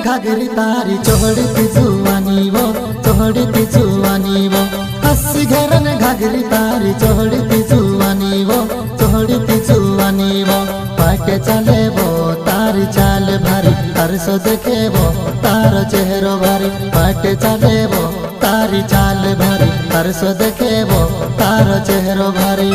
घागरी तारी चोहड़ती जुआनी वो हसी घरन घागरी तारी चोहड़ती जुआनी वो पाटे चले वो तारी चाल भारी तरसो देखे वो तारो चेहरो भारी पाटे चले वो तारी चाल भारी तरसो देखे वो तारो चेहरो भारी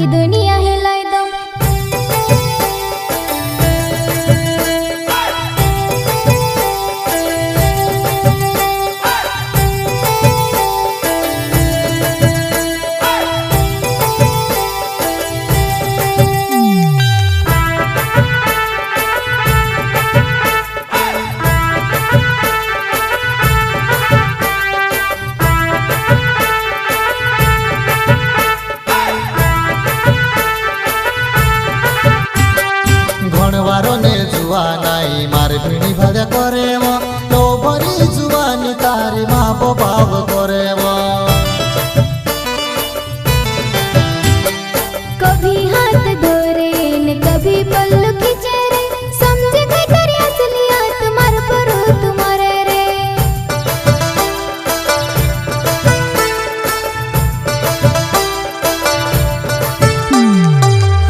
दुनिया हिलाई दो मार भिणी भजा करे वो तो बड़ी जुआनी तारी माँ बाप करे वो कभी हाथ धोरे न कभी पल्लू खींचे रे समझे कोई तेरी असलियत मार परो तुम्हारे रे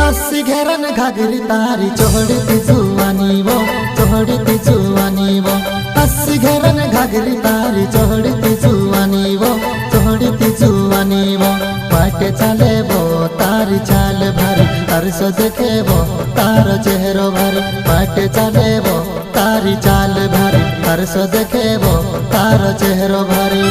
हंसी घेरन घागरी तारी चोहड़ती जुआनी वो हंसी घेरन घागरी तारी चोहड़ती जुआनी वो पाटे चले वो तारी चाल भारी तरसो देखे वो तारो चेहरो भारी पाटे चले वो तारी चाल भारी तरसो देखे वो तारो चेहरो भारी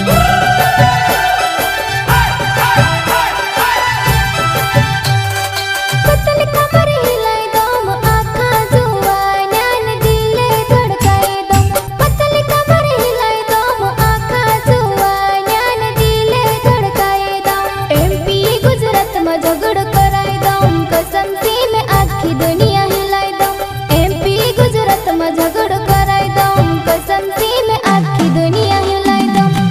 झगड़ कराई दऊं कसम से मैं आखी दुनिया हिलाई दऊं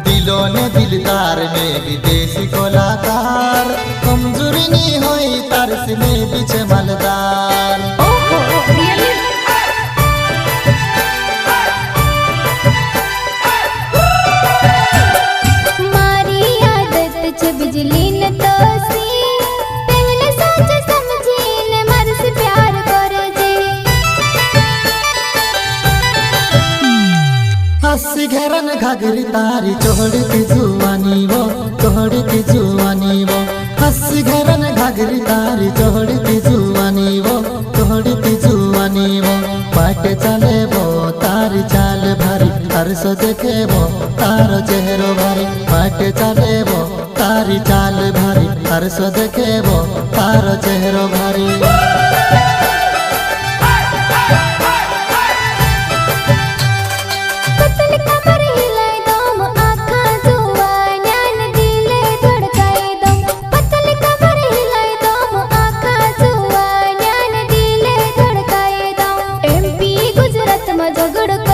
दिलों ने दिलदार में विदेशी कलाकार कमजोरी नहीं हुई तरस में पीछे मलदार मारी आदत छ बिजली न तोसी पहले सोच समझी न मर से प्यार करे जे हंसी घेरन घागरी तारी चोहड़ती जुआनी वो हंसी घेरन घागरी तारी चोहड़ती जुआनी वो पाटे चले वो तारी चाल भारी तरसो देखे वो तारो चेहरो भारी पाटे चले वो तारी चाल भारी तरसो देखे वो तारो चेहरो भारी झगड़